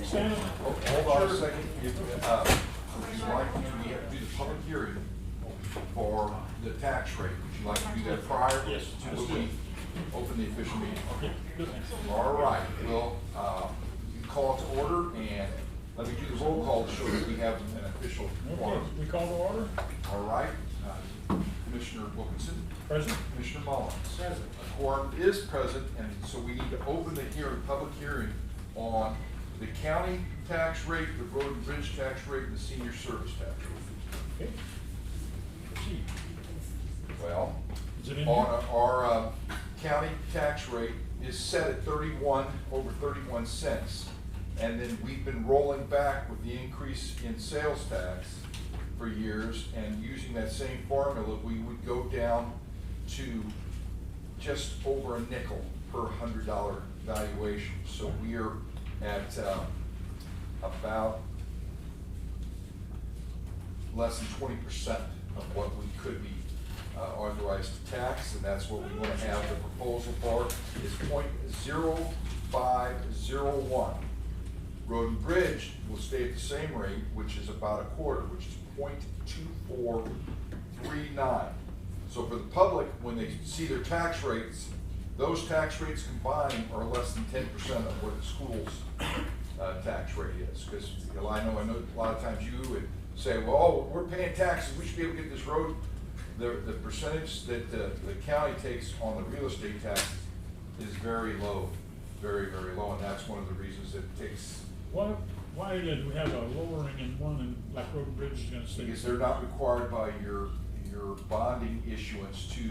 stand up. Hold on a second. Would you like to, we have to do the public hearing for the tax rate. Would you like to do that prior Yes, to let's when do we it. open the official meeting? Okay, good. All right, we'll call it to order, and let me do the roll call to show that we have an official Okay, quorum. we call to order. All right, Commissioner Wilkinson. Present. Commissioner Mullins. Present. A quorum is present, and so we need to open the hearing, public hearing on the county tax rate, the road and bridge tax rate, and the senior service tax rate. Okay. Proceed. Well, Is it in on here? our county tax rate is set at over 31 cents. And then we've been rolling back with the increase in sales tax for years, and using that same formula, we would go down to just over a nickel per $100 valuation. So we are at about less than 20% of what we could be authorized to tax, and that's what we want to have the proposal for, is 0.0501. Road and bridge will stay at the same rate, which is about a quarter, which is 0.2439. So for the public, when they see their tax rates, those tax rates combined are less than 10% of what the school's tax rate is. Because I know a lot of times you would say, well, oh, we're paying taxes, we should be able to get this road. The percentage that the county takes on the real estate tax is very low, very, very low, and that's one of the reasons it takes. Why did we have a lowering in one and like road and bridge is gonna stay? Because they're not required by your bonding issuance to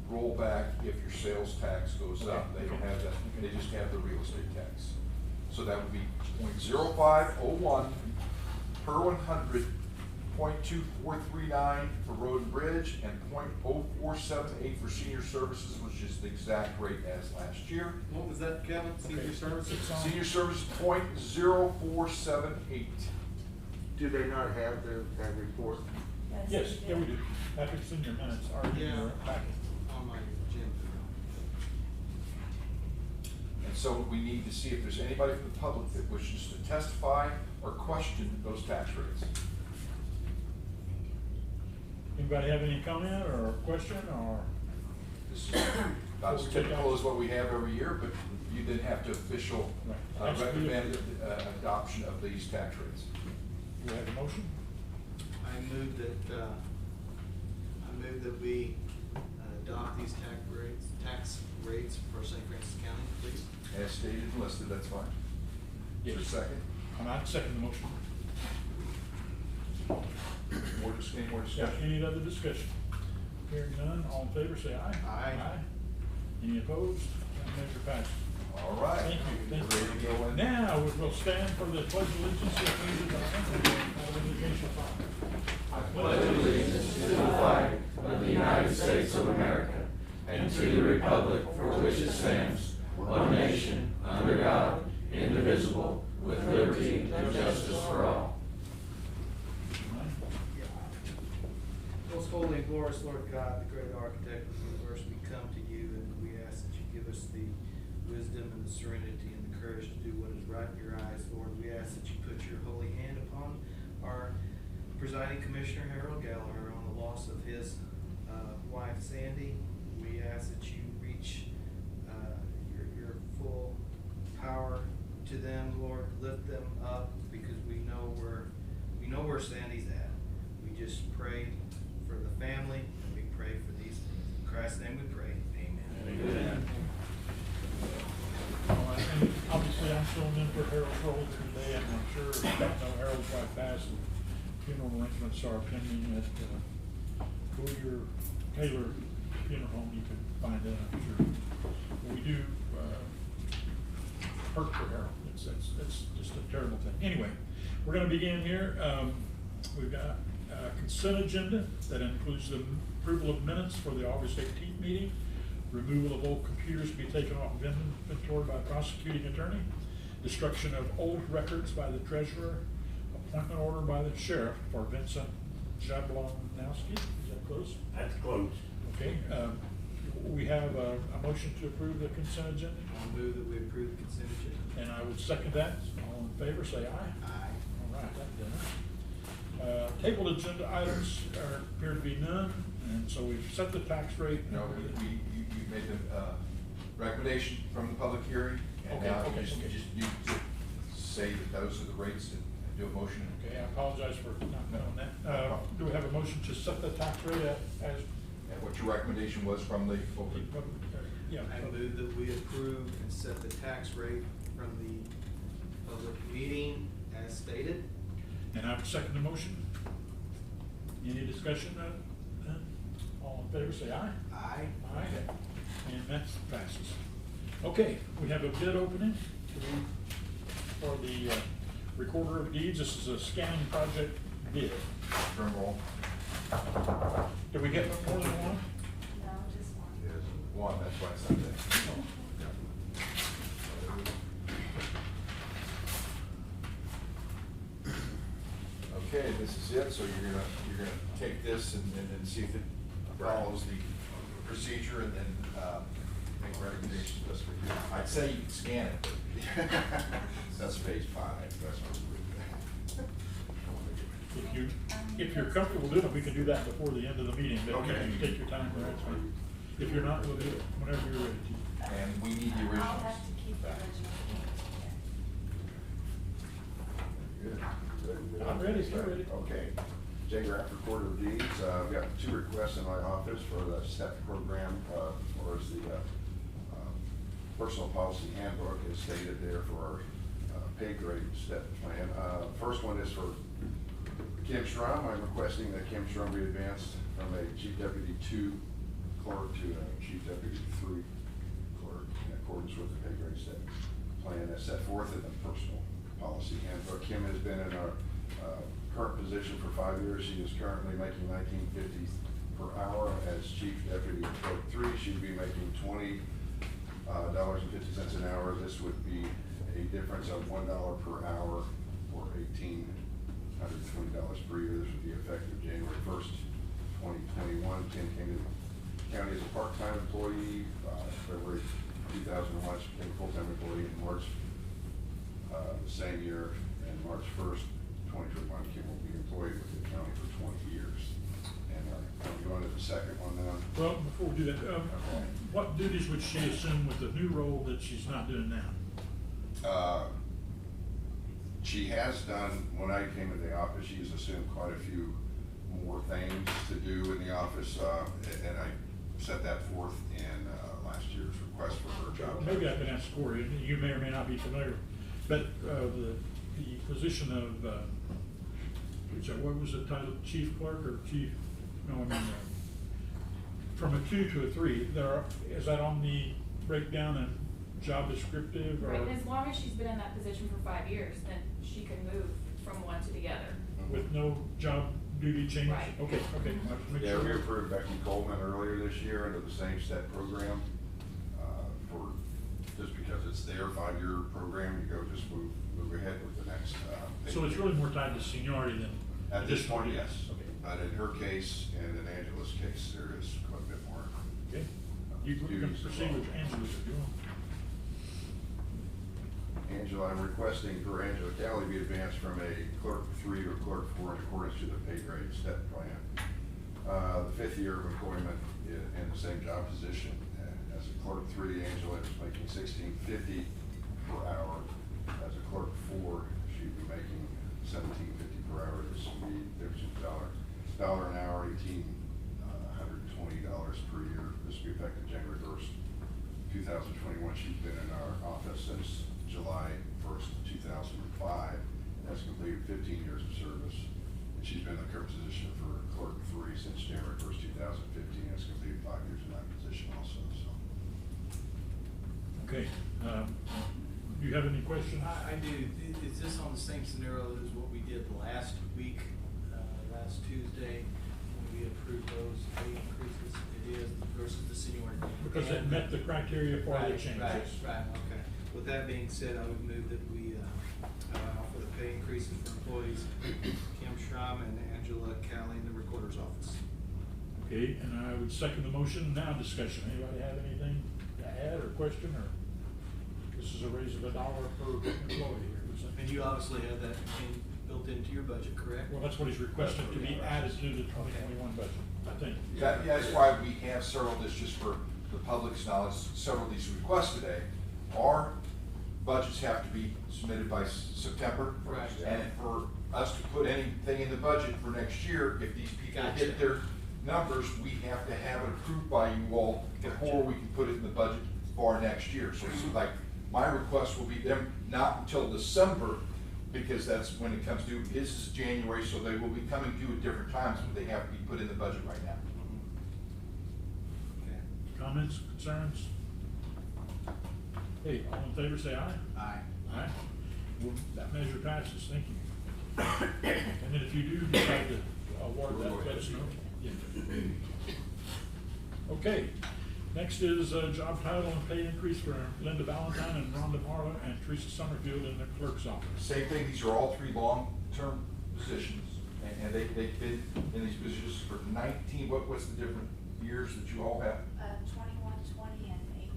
roll back if your sales tax goes up. They don't have that, they just have the real estate tax. So that would be 0.0501 per 100, 0.2439 for road and bridge, and 0.0478 for senior services, which is the exact rate as last year. What was that, Kevin? Senior services? Senior services, 0.0478. Do they not have that report? Yes, yeah, we do. Patrick's in your minutes, are in Yeah. your packet. On my agenda. And so we need to see if there's anybody from the public that wishes to testify or question those tax rates. Anybody have any comment or question or? This is not as typical as what we have every year, but you did have to official recommend adoption of these tax rates. Do we have a motion? I move that we adopt these tax rates for St. Francis County, please. As stated and listed, that's fine. Yes. Is there a second? I'm not second the motion. More discussion? Any other discussion? Hearing none, all in favor say aye. Aye. Any opposed? That measure passes. All right. Thank you. We're ready to go in. Now, we'll stand for the pledge of allegiance. I pledge allegiance to the flag of the United States of America and to the republic for which it stands, one nation, under God, indivisible, with liberty and justice for all. Most holy and glorious Lord God, the great architect of the universe, we come to you and we ask that you give us the wisdom and the serenity and the courage to do what is right in your eyes, Lord. We ask that you put your holy hand upon our presiding commissioner, Harold Gallagher, on the loss of his wife, Sandy. We ask that you reach your full power to them, Lord. Lift them up, because we know where Sandy's at. We just pray for the family, and we pray for these things. In Christ's name we pray. Amen. Amen. All right, and obviously I'm filling in for Harold's role here today, and I'm sure you know Harold's wife passed, and funeral arrangements are pending at Boyer Taylor Funeral Home. You can find that, I'm sure. We do hurt for Harold. It's just a terrible thing. Anyway, we're going to begin here. We've got a consent agenda that includes the approval of minutes for the August 18th meeting, removal of old computers to be taken off of inventory by prosecuting attorney, destruction of old records by the treasurer, appointment order by the sheriff for Vincent Jablonowski. Is that close? That's close. Okay. We have a motion to approve the consent agenda. I'll move that we approve the consent agenda. And I would second that. All in in favor, say aye. Aye. All right, that's done. Table agenda items appear to be none, and so we've set the tax rate. No, you made the, recommendation from the public hearing, and Okay, now okay, you okay. just say that those are the rates and do a motion. Okay, I apologize for not knowing that. Do we have a motion to set the tax rate as? And what your recommendation was from the, Yeah. I move that we approve and set the tax rate from the public meeting as stated. And I would second the motion. Any discussion? All in favor, say aye. Aye. Aye. And that passes. Okay, we have a bid opening for the recorder of deeds. This is a scanning project bid. drum roll. Did we get more than one? No, just one. Yes, one, that's why it's not there. Okay, this is it, so you're gonna take this and see if it follows the procedure and then, make recommendations best we can. I'd say you can scan it, but that's page 5, that's what If you're comfortable doing it, we can do that before the end of the meeting, but you Okay. can take your time, that's fine. If you're not, we'll do it whenever you're ready to. And we need the originals. I'll have to keep the original. Good. I'm ready, you're ready. Okay. J. Graff, Recorder of Deeds. I've got 2 requests in my office for the STEP program, or as the personal policy handbook is stated there for our pay grade STEP plan. First one is for Kim Schrum. I'm requesting that Kim Schrum be advanced from a Chief Deputy 2 clerk to a Chief Deputy 3 clerk in accordance with the pay grade STEP plan as set forth in the personal policy handbook. Kim has been in our current position for 5 years. She is currently making $19.50 per hour as Chief Deputy Clerk 3. She'd be making $20.50 an hour. This would be a difference of $1 per hour or $1,820 per year. This would be effective January 1st, 2021. Kim came to the county as a part-time employee. February 2001, she became a full-time employee in March the same year, and March 1st, 2021, Kim will be employed with the county for 20 years. And I'm going to the second one now. Well, before we do that, Okay. what duties would she assume with the new role that she's not doing now? She has done, when I came into the office, she has assumed quite a few more things to do in the office, and I set that forth in last year's request for her job. Maybe I can ask Corey, you may or may not be familiar, but the position of, what was the title, chief clerk or chief, no, I mean, from a 2 to a 3, is that on the breakdown and job descriptive or? Right, and as long as she's been in that position for 5 years, then she can move from one to the other. With no job duty change? Right. Okay, okay. I'll just make Yeah, we sure. approved Becky Coleman earlier this year under the same STEP program. Just because it's their 5-year program, you go just move ahead with the next. So it's really more tied to seniority than? At this point, additional- yes. Okay. But in her case and in Angela's case, there is quite a bit more. Okay. You can duties proceed with involved. Angela if you want. Angela, I'm requesting for Angela Cali be advanced from a clerk 3 to a clerk 4 in accordance to the pay grade step plan. The 5th year of employment in the same job position. As a clerk 3, Angela is making $16.50 per hour. As a clerk 4, she'd be making $17.50 per hour. This would be $1 an hour, $1,820 per year. This will be effective January 1st, 2021. She's been in our office since July 1st, 2005. Has completed 15 years of service. And she's been in the current position for clerk 3 since January 1st, 2015. Has completed 5 years in that position also, so. Okay. Do you have any questions? I do. Is this on the same scenario as what we did last week, last Tuesday, when we approved those pay increases? It is versus the seniority. Because it met the criteria for the Right, changes. Right, okay. With that being said, I would move that we, for the pay increases for employees, Kim Schramm and Angela Cali in the recorder's office. Okay, and I would second the motion. Now discussion. Anybody have anything to add or question, or this is a raise of $1 per employee here, is that? And you obviously have that built into your budget, correct? Well, that's what he's requesting to be added to the 2021 budget, I think. Yeah, that's why we have several, this just for the public's knowledge, several of these requests today. Our budgets have to be submitted by September. Right. And for us to put anything in the budget for next year, if these people Gotcha. hit their numbers, we have to have it approved by you all before Gotcha. we can put it in the budget for next year. So it's like, my request will be them not until December, because that's when it comes due. This is January, so they will be coming due at different times, but they have to be put in the budget right now. Okay. Comments, concerns? Hey, all in favor, say aye. Aye. Aye. Well, that measure passes, thank you. And then if you do decide to award that, let us know. Yeah. Okay, next is job title and pay increase for Linda Valentine and Rhonda Marla and Theresa Summerfield in the clerk's office. Same thing, these are all three long-term positions, and they've been in these positions for 19, what's the different years that you all have? 21, 20, and 18.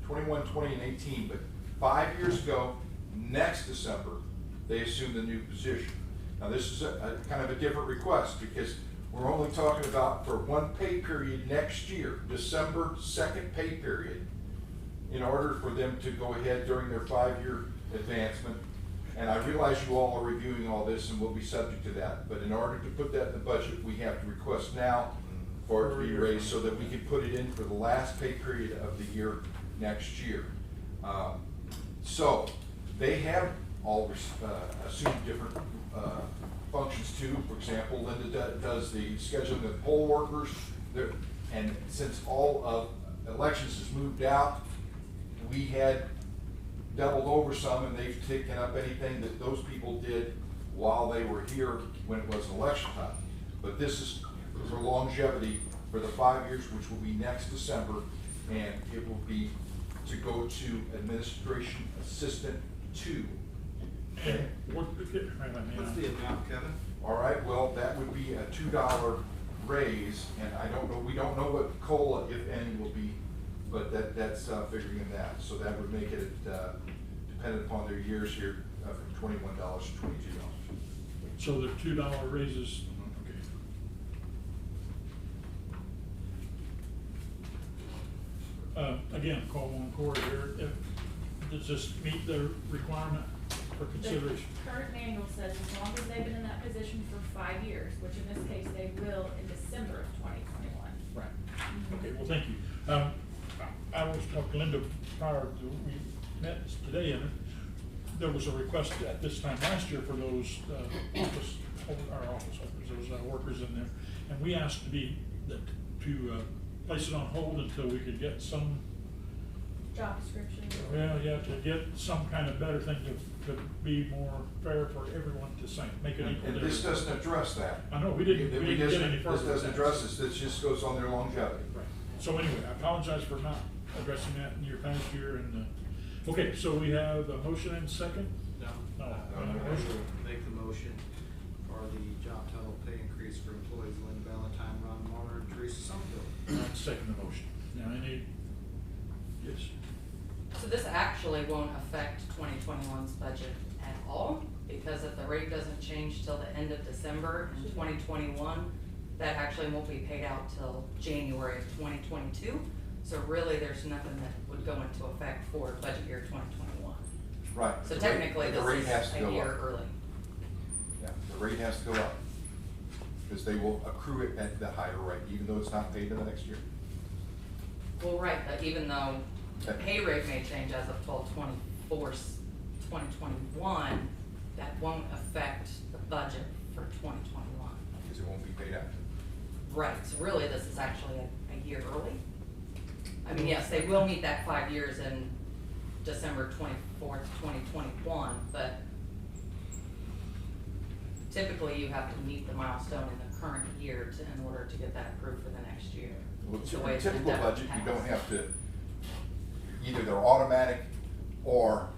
21, 20, and 18, but 5 years ago, next December, they assumed the new position. Now, this is a kind of a different request, because we're only talking about for one pay period next year, December 2nd pay period, in order for them to go ahead during their 5-year advancement. And I realize you all are reviewing all this and will be subject to that, but in order to put that in the budget, we have to request now for it to be raised so that we can put it in for the last pay period of the year next year. So they have all assumed different functions too. For example, Linda does the scheduling of poll workers, and since all of elections has moved out, we had doubled over some, and they've taken up anything that those people did while they were here when it was election time. But this is for longevity for the 5 years, which will be next December, and it will be to go to administration assistant 2. And what, What's the amount, Kevin? All right, well, that would be a $2 raise, and I don't know, we don't know what COLA, if any, will be, but that's figuring in that. So that would make it, dependent upon their years here, from $21 to $22. so the $2 raises, okay. Again, call one quarter here, does this meet the requirement for consideration? The current manual says as long as they've been in that position for 5 years, which in this case they will in December of 2021. Right, okay, well, thank you. I was talking to Linda prior to, we met today, and there was a request at this time last year for those office holders, those workers in there, and we asked to place it on hold until we could get some, Job description. well, yeah, to get some kind of better thing to be more fair for everyone to sing, make it equal. And this doesn't address that. I know, we didn't get any further. This doesn't address this just goes on their longevity. Right. So anyway, I apologize for not addressing that in your past year, and, okay, so we have a motion and second? No. No. Make the motion for the job title pay increase for employees Linda Valentine, Ron Marler, and Theresa Summerfield. I'd second the motion. Now, any, yes, So this actually won't affect 2021's budget at all, because if the rate doesn't change till the end of December in 2021, that actually won't be paid out till January of 2022. So really, there's nothing that would go into effect for budget year 2021. Right. So The rate- technically, the rate has this to is go a year up. early. Yeah, the rate has to go up, because they will accrue it at the higher rate, even though it's not paid in the next year. Well, right, but even though the pay rate may change as of 12/24/2021, that won't affect the budget for 2021. Because it won't be paid out. Right, so really, this is actually a year early. I mean, yes, they will meet that 5 years in December 24th, 2021, but typically you have to meet the milestone in the current year in order to get that approved for the next year. Well, The way it's typical endeavored budget, you past. don't have to, either they're automatic or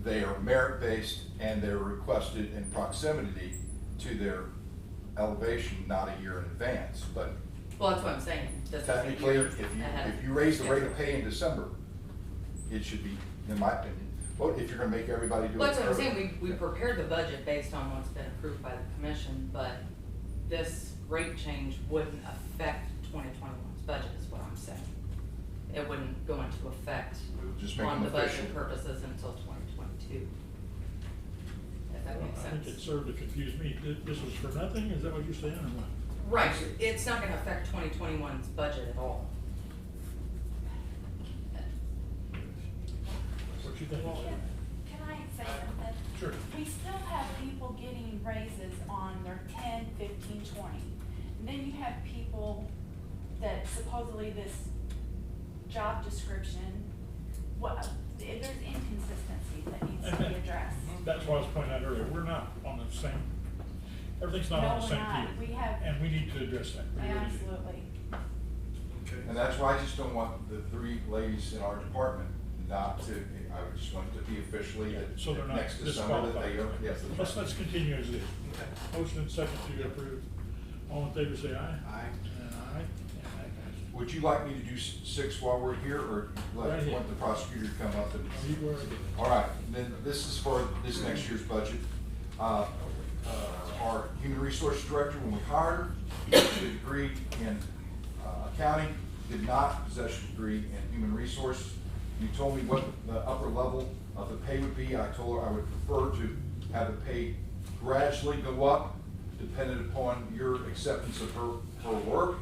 they are merit-based and they're requested in proximity to their elevation, not a year in advance, but Well, that's what I'm saying. This is a technically, year if ahead you raise the rate of pay in December, it should be, in my opinion, Well, if you're gonna make everybody do it. That's what I'm saying, we prepared the budget based on what's been approved by the commission, but this rate change wouldn't affect 2021's budget is what I'm saying. It wouldn't go into effect We'll just make on them the budget official. purposes until 2022. If that makes I think it sense. served to confuse me. This was for nothing, is that what you're saying, or what? Right, it's not gonna affect 2021's budget at all. What you think? Can I say something? Sure. We still have people getting raises on their 10, 15, 20. And then you have people that supposedly this job description, there's inconsistency that needs to be addressed. That's what I was pointing out earlier, we're not on the same, everything's not No, on the we're same not. field. We have- And we need to address that. We really do. Absolutely. And that's why I just don't want the three ladies in our department not to, I just want it to be officially that So they're not next December that they are, disqualified. yes. that's right. Let's continue as is. Motion and second to approve. All in favor, say aye. Aye. And aye. And that passes. Would you like me to do 6 while we're here, or Right let, ahead. want the prosecutor to come up and? Oh, you go right ahead. All right, then this is for this next year's budget. Our human resources director, when we hired her, did a degree in accounting, did not possess a degree in human resources. You told me what the upper level of the pay would be. I told her I would prefer to have the pay gradually go up, dependent upon your acceptance of her work.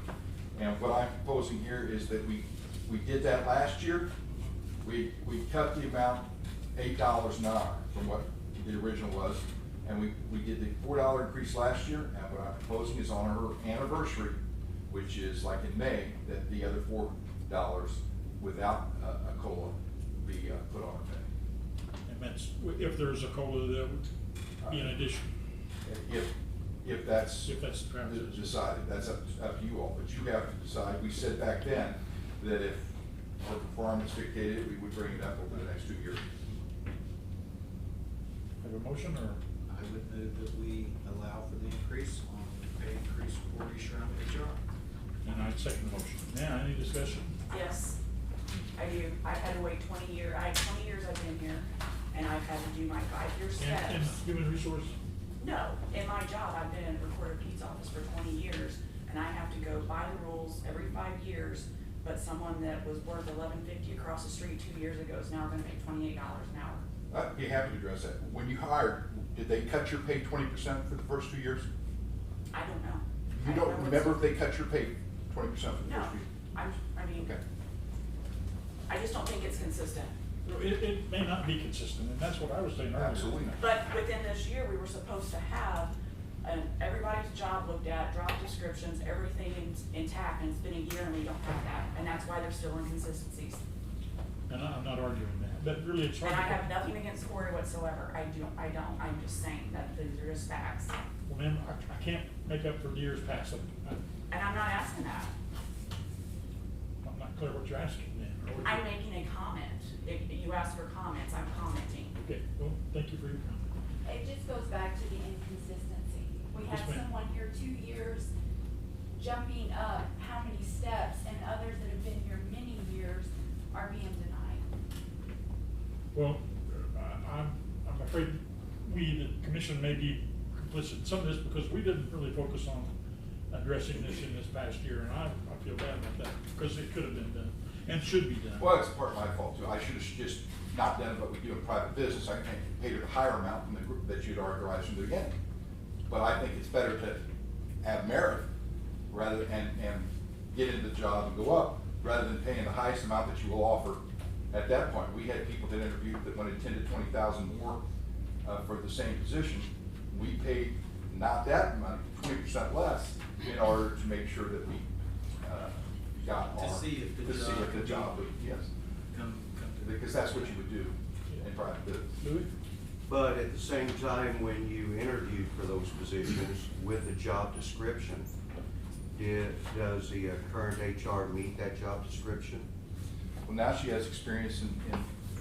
And what I'm proposing here is that we did that last year. We cut the amount $8 an hour from what the original was. And we did the $4 increase last year, and what I'm proposing is on her anniversary, which is like in May, that the other $4 without a COLA be put on her pay. And that's, if there's a COLA, that would be an addition, If that's if that's the premise. decided, that's up to you all, but you have to decide. We said back then that if her performance dictated it, we would bring it up over the next 2 years. Have a motion, or? I would move that we allow for the increase on the pay increase for Sherman HR. And I'd second the motion. Now, any discussion? Yes, I do. I've had to wait 20 years. I had 20 years I've been here, and I've had to do my 5-year And steps. human resource? No, in my job, I've been in the recorder deeds office for 20 years, and I have to go by the rules every 5 years. But someone that was worth $11.50 across the street 2 years ago is now gonna make $28 an hour. I'd be happy to address that. When you hired, did they cut your pay 20% for the first 2 years? I don't know. You I don't know remember if what's- they cut your pay 20% for the No, first 2 years? I mean, Okay. I just don't think it's consistent. It may not be consistent, and that's what I was saying earlier. Absolutely not. But within this year, we were supposed to have everybody's job looked at, job descriptions, everything intact, and it's been a year and we don't have that. And that's why there's still inconsistencies. And I'm not arguing that, but really it's hard. And I to- have nothing against Corey whatsoever. I don't. I'm just saying that these are just facts. Well, ma'am, I can't make up for years past. And I'm not asking that. I'm not clear what you're asking then. or what I'm you- making a comment. If you ask for comments, I'm commenting. Okay, well, thank you for your comment. It just goes back to the inconsistency. We had Yes, ma'am. someone here 2 years jumping up how many steps, and others that have been here many years are being denied. Well, I'm afraid we, the commission, may be complicit in some of this because we didn't really focus on addressing this in this past year, and I feel bad about that because it could have been done and should be done. Well, it's part of my fault too. I should have just not done what we do in private business. I can't pay her the higher amount than the group that you'd authorized from the beginning. But I think it's better to have merit rather, and get into the job and go up, rather than paying the highest amount that you will offer at that point. We had people that interviewed that wanted 10 to 20,000 more for the same position. We paid not that money, 20% less, in order to make sure that we got To our, see if the to see job if the could job be- would, yes, Come to because that's what you would do in private business. Louis? But at the same time, when you interviewed for those positions with the job description, does the current HR meet that job description? Well, now she has experience in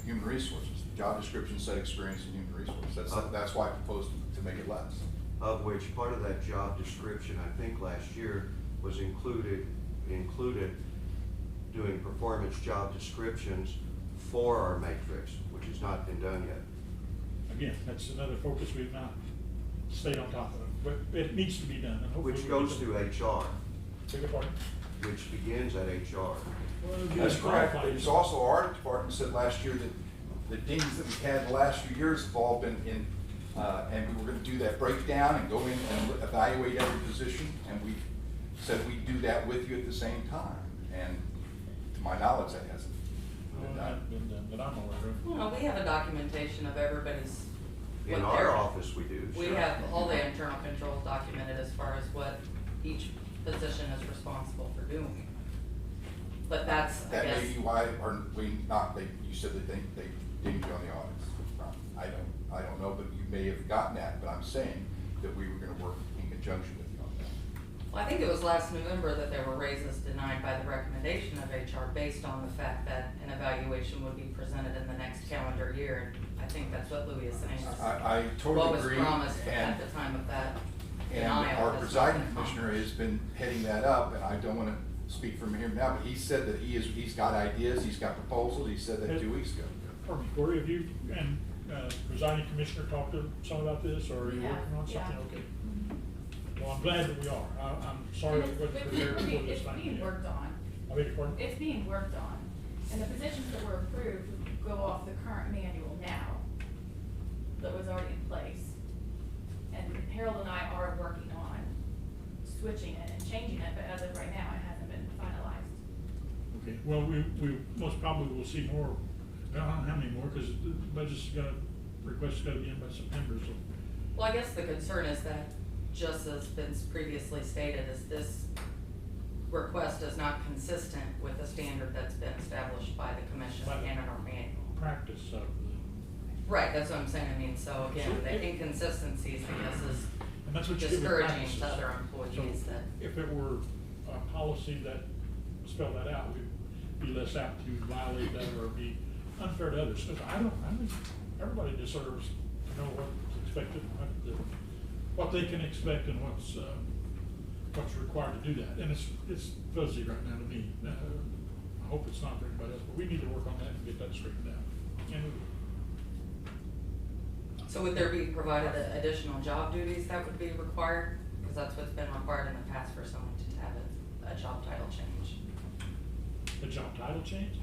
human resources. The job description said experience in human resources. That's why I proposed to make it less. Of which part of that job description, I think last year, was included doing performance job descriptions for our matrix, which which has not been done yet. Again, that's another focus we've not stayed on top of, but it needs to be done, and hopefully. Which we goes get to the- HR, Beg your pardon? which begins at HR. Well, it'd be That's correct. qualified. It's also our department said last year that the dings that we've had the last few years have all been in, and we were gonna do that breakdown and go in and evaluate every position, and we said we'd do that with you at the same time. And to my knowledge, that hasn't been Well, done. not been done, that I'm aware of. Well, we have a documentation of everybody's. In what our their- office, we do. We sure. have all the internal controls documented as far as what each position is responsible for doing. But that's, I That guess. may be why, or we not, you said that they dinged you on the audits. I don't know, but you may have gotten that, but I'm saying that we were gonna work in conjunction with you on that. Well, I think it was last November that there were raises denied by the recommendation of HR based on the fact that an evaluation would be presented in the next calendar year. I think that's what Louis is saying. I totally agree. What was promised and- at the time of that And denial. our has presiding not been commissioner accomplished. has been heading that up, and I don't wanna speak from him now, but he said that he's got ideas, he's got proposals, he said that 2 weeks ago. Pardon me, Corey, have you and presiding commissioner talked to some about this, or are you Yeah, working on yeah. something? Okay. Well, I'm glad that we are. I'm sorry And it wasn't it's prepared before this it's time. being worked on. I beg your pardon? It's being worked on, and the positions that were approved go off the current manual now that was already in place. And Harold and I are working on switching it and changing it, but as of right now, it hasn't been finalized. Okay, well, we most probably will see more. I don't know how many more, because the budget's request's gotta be in by September, so. Well, I guess the concern is that, just as been previously stated, is this request is not consistent with the standard that's been established by the commission By the and in our manual. Practice of Right, that's what I'm saying, I mean, so again, So the if- inconsistencies, I guess, is and that's what you get with discouraging practices. to other employees So that. if it were a policy that spelled that out, we'd be less apt to violate that or be unfair to others. Because I think everybody deserves to know what's expected, what they can expect and what's required to do that. And it's fuzzy right now to me. I hope it's not for anybody else, but we need to work on that and get that straightened out. And So would there be provided additional job duties that would be required? Because that's what's been required in the past for someone to have a job title change. the job title change?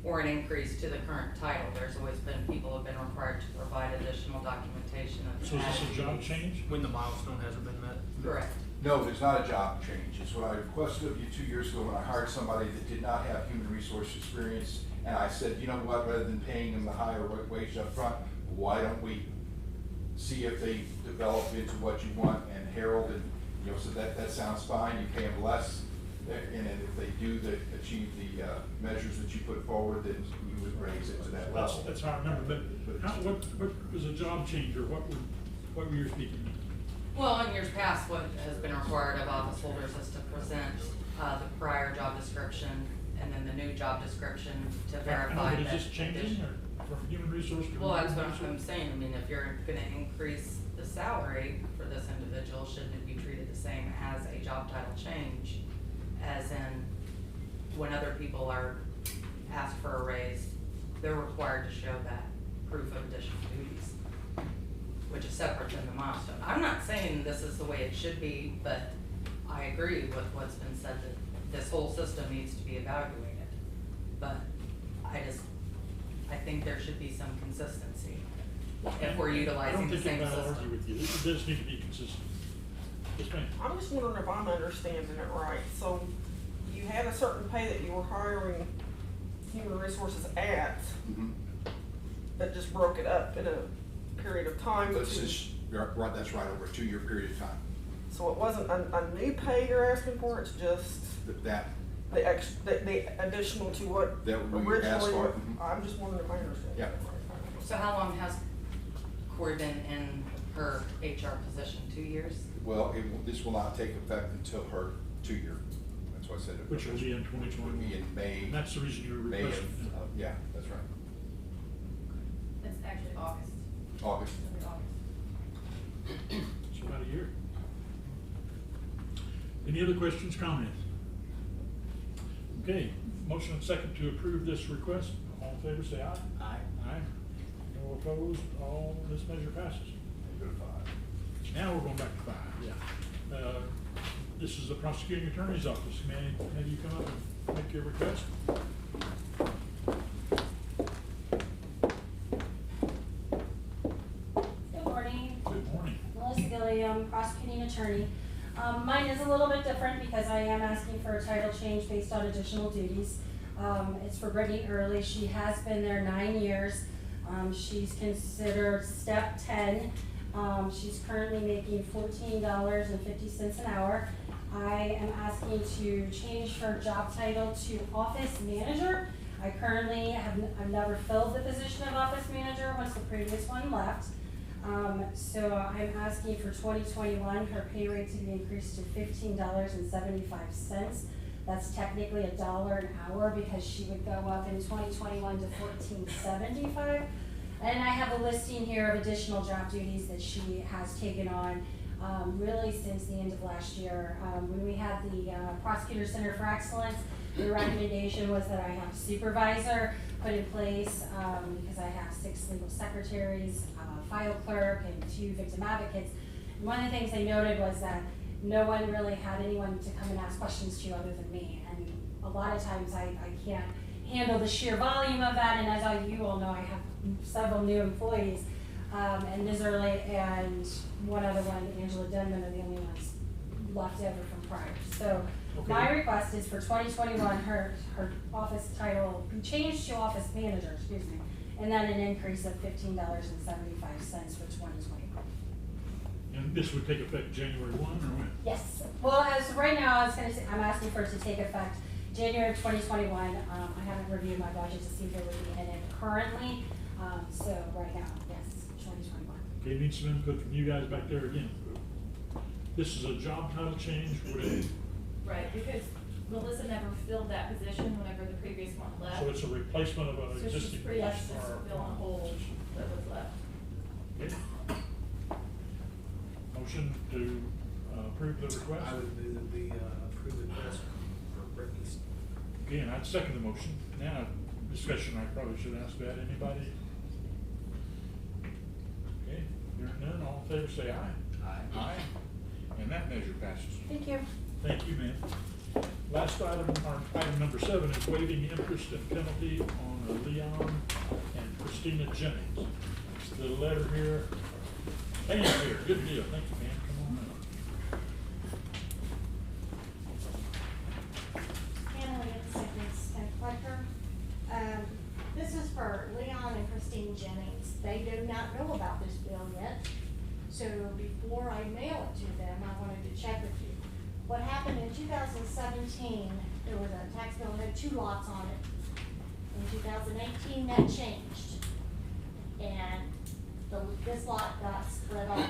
Or an increase to the current title. There's always been people who have been required to provide additional documentation of. So is this a job duties. change? When the milestone hasn't been met? Correct. No, there's not a job change. It's what I requested of you 2 years ago when I hired somebody that did not have human resource experience. And I said, you know what, rather than paying them the higher wage up front, why don't we see if they develop into what you want? And Harold, and, so that sounds fine. You pay them less. And then if they do achieve the measures that you put forward, then you would raise it to that level. That's how I remember, but what was a job change, or what were you speaking of? Well, in years past, what has been required of office holders is to present the prior job description and then the new job description to verify that. But is this changing, or from human resource to? Well, that's human what I'm resource? saying. I mean, if you're gonna increase the salary for this individual, shouldn't it be treated the same as a job title change? As in, when other people are asked for a raise, they're required to show that proof of additional duties, which is separate than the milestone. I'm not saying this is the way it should be, but I agree with what's been said, that this whole system needs to be evaluated. But I think there should be some consistency if we're utilizing the same I don't think system. anybody will argue with you. It does need to be consistent. Yes, ma'am. I'm just wondering if I'm understanding it right. So you had a certain pay that you were hiring human resources at, Mhm. but just broke it up in a period of time. That's that's right, over a 2-year period of time. So it wasn't a new pay you're asking for, it's just That, the additional to what That we originally. asked for, mhm. I'm just wondering if I understand. Yeah. that right. So how long has Corey been in her HR position? 2 years? well, this will not take effect until her 2-year. That's what I said. Which will be in 2021. Would be in May. And that's the reason you were May requesting. of, yeah, that's right. It's actually August. August. It's gonna be August. So about a year. Any other questions, comments? Okay, motion and second to approve this request. All in favor, say aye. Aye. Aye. opposed, all, this measure passes. Go to 5. Now we're going back to 5, yeah. This is the prosecuting attorney's office. May you come up and make your request? Good morning. Good morning. Melissa Gilliam, prosecuting attorney. Mine is a little bit different because I am asking for a title change based on additional duties. It's for Brittany Early. She has been there 9 years. She's considered step 10. She's currently making $14.50 an hour. I am asking to change her job title to office manager. I currently I've never filled the position of office manager once the previous one left. So I'm asking for 2021, her pay rate to be increased to $15.75. That's technically $1 an hour because she would go up in 2021 to $14.75. And I have a listing here of additional job duties that she has taken on really since the end of last year. When we had the Prosecutor Center for Excellence, the recommendation was that I have a supervisor put in place because I have 6 legal secretaries, file clerk, and 2 victim advocates. And one of the things they noted was that no one really had anyone to come and ask questions to other than me. And a lot of times I can't handle the sheer volume of that, and as you all know, I have several new employees, and Ms. Early and one other one, Angela Denman, are the only ones left over from prior. So Okay. my request is for 2021, her office title be changed to office manager, excuse me, and then an increase of $15.75 for 2021. And this would take effect January 1 or when? Yes, well, as of right now, I'm asking for it to take effect January of 2021. I haven't reviewed my budget to see if there would be in it currently, so right now, yes, 2021. Okay, need some input from you guys back there again. This is a job title change, would it? Right, because Melissa never filled that position whenever the previous one left. So it's a replacement of an So she's existing pretty much position just or? filling a hole that was left. Okay. Motion to approve the request? I would move that we approve the request for Brittany's. Okay, and I'd second the motion. Now, discussion, I probably should ask that. Anybody? Okay, hearing none, all in favor say aye. Aye. Aye. And that measure passes. Thank you. Thank you, ma'am. Last item, or item number 7 is waiving interest and penalty on Leon and Christina Jennings. The letter here, Pam here, good deal, thank you, ma'am, come on up. Hannah Seconds and Clerk. This is for Leon and Christine Jennings. They do not know about this bill yet. So before I mail it to them, I wanted to check with you. What happened in 2017, there was a tax bill that had 2 lots on it. In 2018, that changed. And this lot got split off.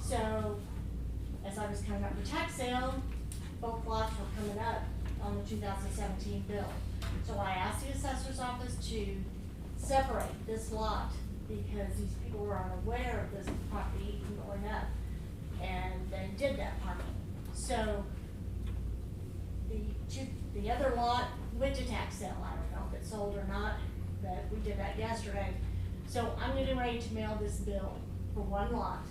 So as I was coming up for tax sale, both lots were coming up on the 2017 bill. So I asked the assessor's office to separate this lot because these people were unaware of this property going up. And they did that for me. So the other lot went to tax sale. I don't know if it's sold or not, but we did that yesterday. So I'm getting ready to mail this bill for 1 lot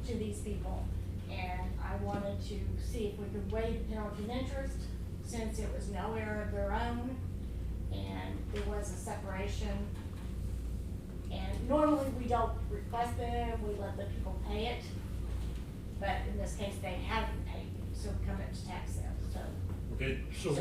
to these people. And I wanted to see if we could waive the penalty and interest since it was no error of their own and there was a separation. And normally we don't request them, we let the people pay it. But in this case, they haven't paid it, so we come into tax sale, so. Okay, so,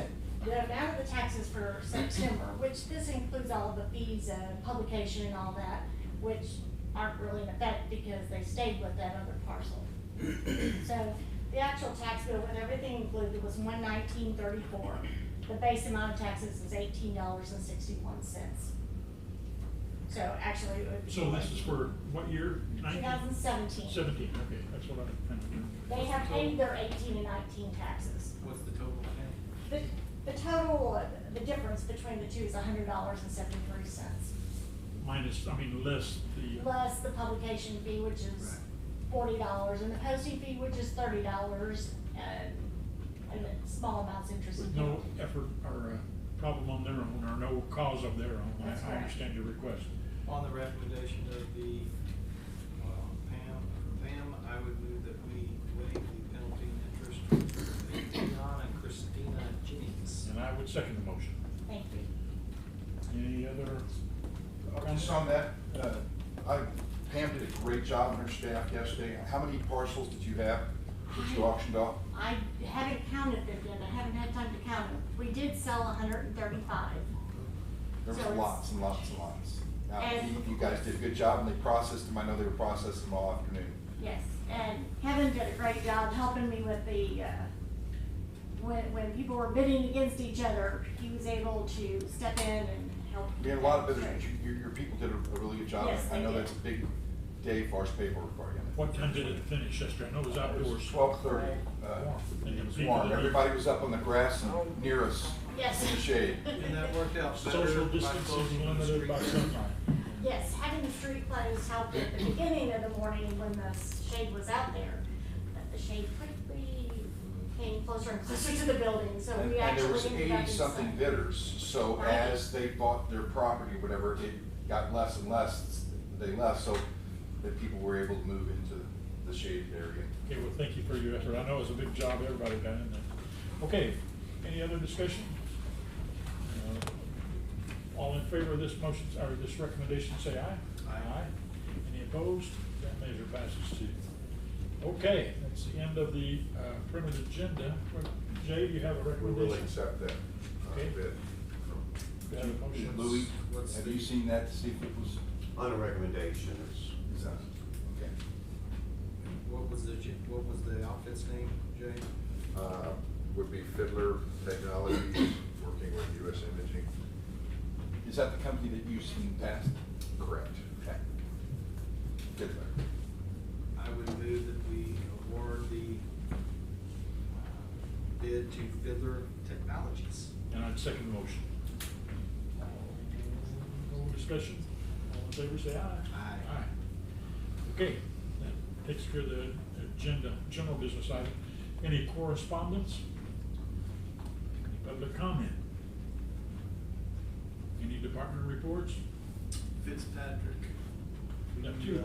The amount of the taxes for September, which this includes all of the fees and publication and all that, which aren't really in effect because they stayed with that other parcel. So the actual tax bill with everything included was $119.34. The base amount of taxes is $18.61. So actually it would be. so this is for what year? 2017. 17, okay, that's what I. They have paid their 18 and 19 taxes. What's the total pay? The total, the difference between the two is $100.73. Minus, less the. Less the publication fee, which is $40, and the posting fee, which is $30, and then small amounts interest. With no effort or problem on their own, or no cause of their own. That's I correct. understand your request. On the recommendation of the Pam, I would move that we waive the penalty and interest for Leon and Christina Jennings. And I would second the motion. Thank you. Any other Just on that, Pam did a great job on her staff yesterday. How many parcels did you have that you auctioned off? I haven't counted them yet, I haven't had time to count them. We did sell 135. There was So it's- lots and lots and lots. Now, And- you guys did a good job, and they processed them. I know they were processing them all afternoon. Yes, and Kevin did a great job helping me with the, when people were bidding against each other, he was able to step in and help. We had a lot of bidders, but your people did a really good job. Yes, I know they that's a big day for us paperwork for you. What time did it finish yesterday? I know it was outdoors. 12:30. And It was people warm. that- Everybody was up on the grass and near us Yes. in the shade. And that worked out better Social by distancing closing the limited by street. sunlight. Yes, having the street closed helped at the beginning of the morning when the shade was out there. But the shade quickly came closer and closer to the building, so And we and there actually was ended up in 80-something sun. bidders, so Right. as they bought their property, whatever, it got less and less, they left, so that people were able to move into the shaded area. Okay, well, thank you for your effort. I know it was a big job everybody got in there. Okay, any other discussion? All in favor of this motion, or this recommendation, say aye. Aye. Any opposed? That measure passes too. Okay, that's the end of the printed agenda. Jay, do you have a We will recommendation? accept that Okay. bid. Do you have a motion? Louis, What's have the- you seen that, to see if it was? On a recommendation, it's, Okay. What was the outfit's name, Jay? Would be Fiddler Technologies, working with US Imaging. Is that the company that you've seen in the past? Correct. Okay. Good. I would move that we award the bid to Fiddler Technologies. And I'd second the motion. No discussion? All in favor, say aye. Aye. Okay, that takes care of the agenda, general business item. Any correspondence? Any public comment? Any department reports? Fitzpatrick. We got Will two. you,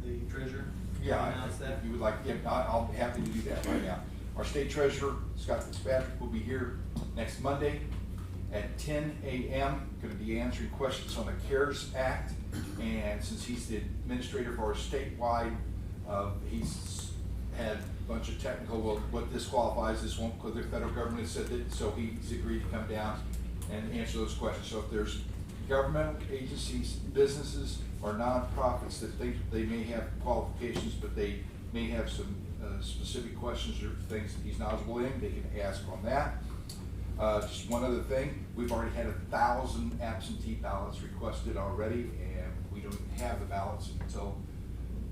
the treasurer? Yeah, Announce that? if you would like, yeah, I'll be happy to do that right now. Our state treasurer, Scott Fitzpatrick, will be here next Monday at 10 a.m. Going to be answering questions on the CARES Act. And since he's the administrator for our statewide, he's had a bunch of technical, well, what this qualifies, this won't, because the federal government has said that, so he's agreed to come down and answer those questions. So if there's governmental agencies, businesses, or nonprofits that think they may have qualifications, but they may have some specific questions or things that he's knowledgeable in, they can ask on that. Just one other thing, we've already had 1,000 absentee ballots requested already, and we don't have the ballots until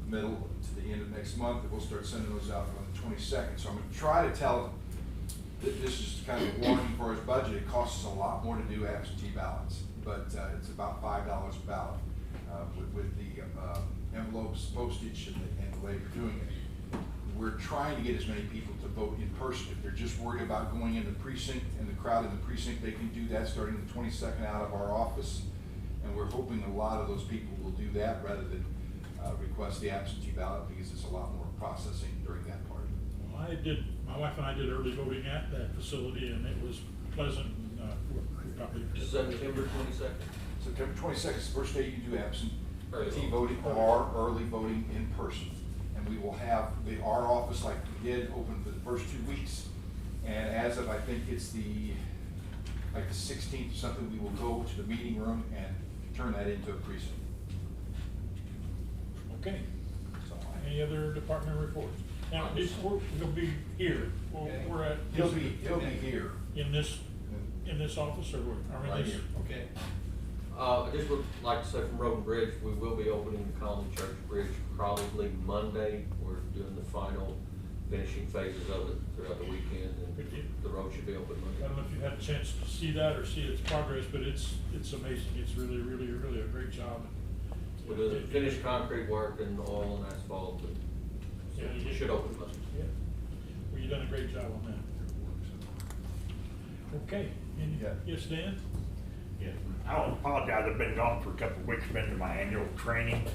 middle to the end of next month, and we'll start sending those out on the 22nd. So I'm gonna try to tell them that this is kind of a warning for his budget. It costs us a lot more to do absentee ballots, but it's about $5 a ballot with the envelopes, postage, and the way we're doing it. We're trying to get as many people to vote in person. If they're just worried about going in the precinct and the crowd in the precinct, they can do that starting the 22nd out of our office. And we're hoping a lot of those people will do that rather than request the absentee ballot, because it's a lot more processing during that part. Well, my wife and I did early voting at that facility, and it was pleasant, and, probably. September 22nd. September 22nd is the first day you can do absentee Early. voting or early voting in person. And we will have our office, like we did, open for the first 2 weeks. And as of, I think it's the 16th or something, we will go to the meeting room and turn that into a precinct. Okay. So Any other department reports? Now, he'll be here. Okay. We're at. He'll be here. In this office, or where? Or in Right this? here. Okay. I just would like to say from Road and Bridge, we will be opening the Colony Church Bridge probably Monday. We're doing the final finishing phases of it throughout the weekend, and the road should be open I don't know Monday. if you had a chance to see that or see its progress, but it's amazing. It's really, really, really a great job. We're doing finished concrete work and oil and asphalt, and so Yeah, it should open Monday. Yeah. Well, you've done a great job on that. Okay. Yeah. Yes, Dan? Yes, I apologize, I've been gone for a couple of weeks, been to my annual training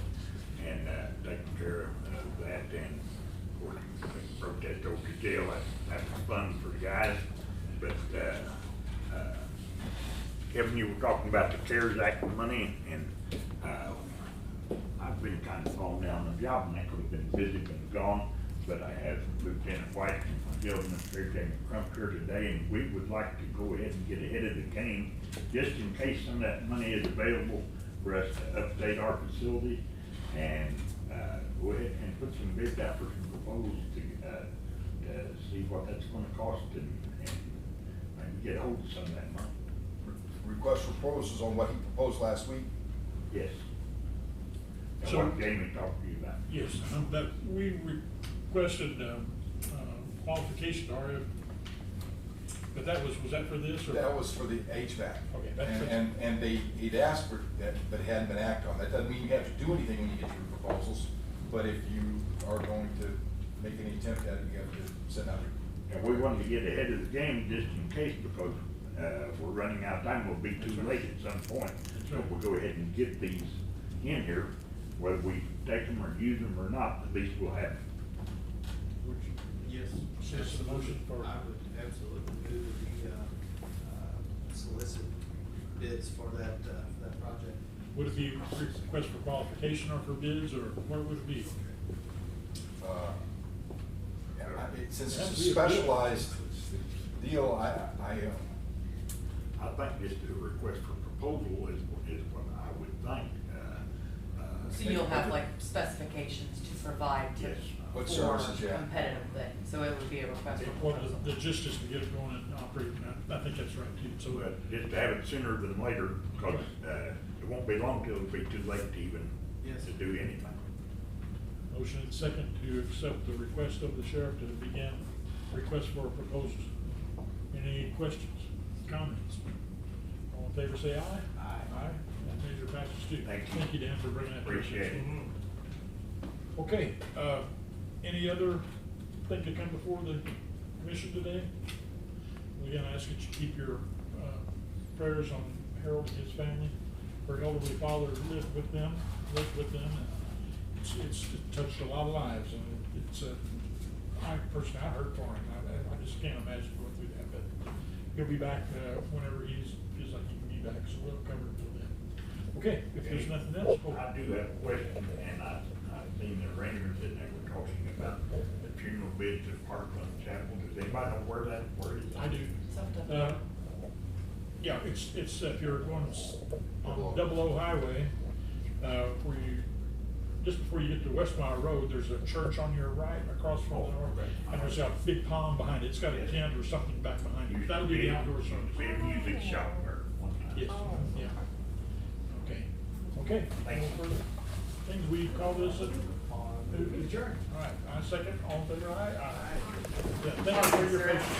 and, taking care of that, and of course, protest over the jail, that's fun for the guys, but, Kevin, you were talking about the CARES Act money, and, I've been kind of falling down on the job, and I could have been busy, been gone, but I have Lieutenant White and Field Administrator Crump here today, and we would like to go ahead and get ahead of the game, just in case some of that money is available for us to update our facility, and, go ahead and put some bids out for some proposals to see what that's gonna cost, and get hold of some of that money. Request for proposals on what he proposed last week? Yes. And So- what Jamie talked to you about. Yes, that, we requested, qualification RF, but that was that for this, or? That was for the HVAC. Okay, that's it. And he'd asked for that, but it hadn't been acted on. That doesn't mean you have to do anything when you get your proposals, but if you are going to make any attempt at it, you have to send out your. And we wanted to get ahead of the game just in case, because, if we're running out of time, we'll be too late at some point. So we'll go ahead and get these in here, whether we take them or use them or not, at least we'll have them. Yes. Yes, the motion for- I would absolutely move the, solicit bids for that project. Would it be request for qualification or for bids, or what would it be? Since it's a specialized deal, I think just a request for proposal is what I would think. So you'll have like specifications to provide to, Yes. What for services, yeah. competitive things, so it would be a request for Well, proposal. the gist is to get it going and operating, I think that's right too, so. But just to have it sooner than later, because, it won't be long till it'll be too late to even, Yes. to do anything. Motion and second to accept the request of the sheriff to begin request for proposals. Any questions, comments? All in favor say aye. Aye. That measure passes too. Thank you. Thank you, Dan, for bringing that. to us. Appreciate it. Okay, any other thing to come before the commission today? Again, I ask that you keep your, prayers on Harold and his family. Her elderly father lived with them, and it's touched a lot of lives, and it's, I personally, I hurt for him. I just can't imagine going through that, but he'll be back, whenever he feels like he can be back, so we'll cover it till then. Okay, if there's nothing else. I do have a question, and I've seen the arrangers that they were talking about the funeral bids at Parkland Chapel. Does anybody know where is? I do. Something. Yeah, it's, if you're going on 00 highway, where you, just before you get to Westmire Road, there's a church on your right, across from the north, and there's a big pond behind it. It's got a tent or something back behind it. That'll be the outdoor service. We have a music shop there one time. Yes, yeah. Okay, no further things. We call this adjourned. All right, I second, all in favor, aye? Aye. Yeah, thank you for your patience.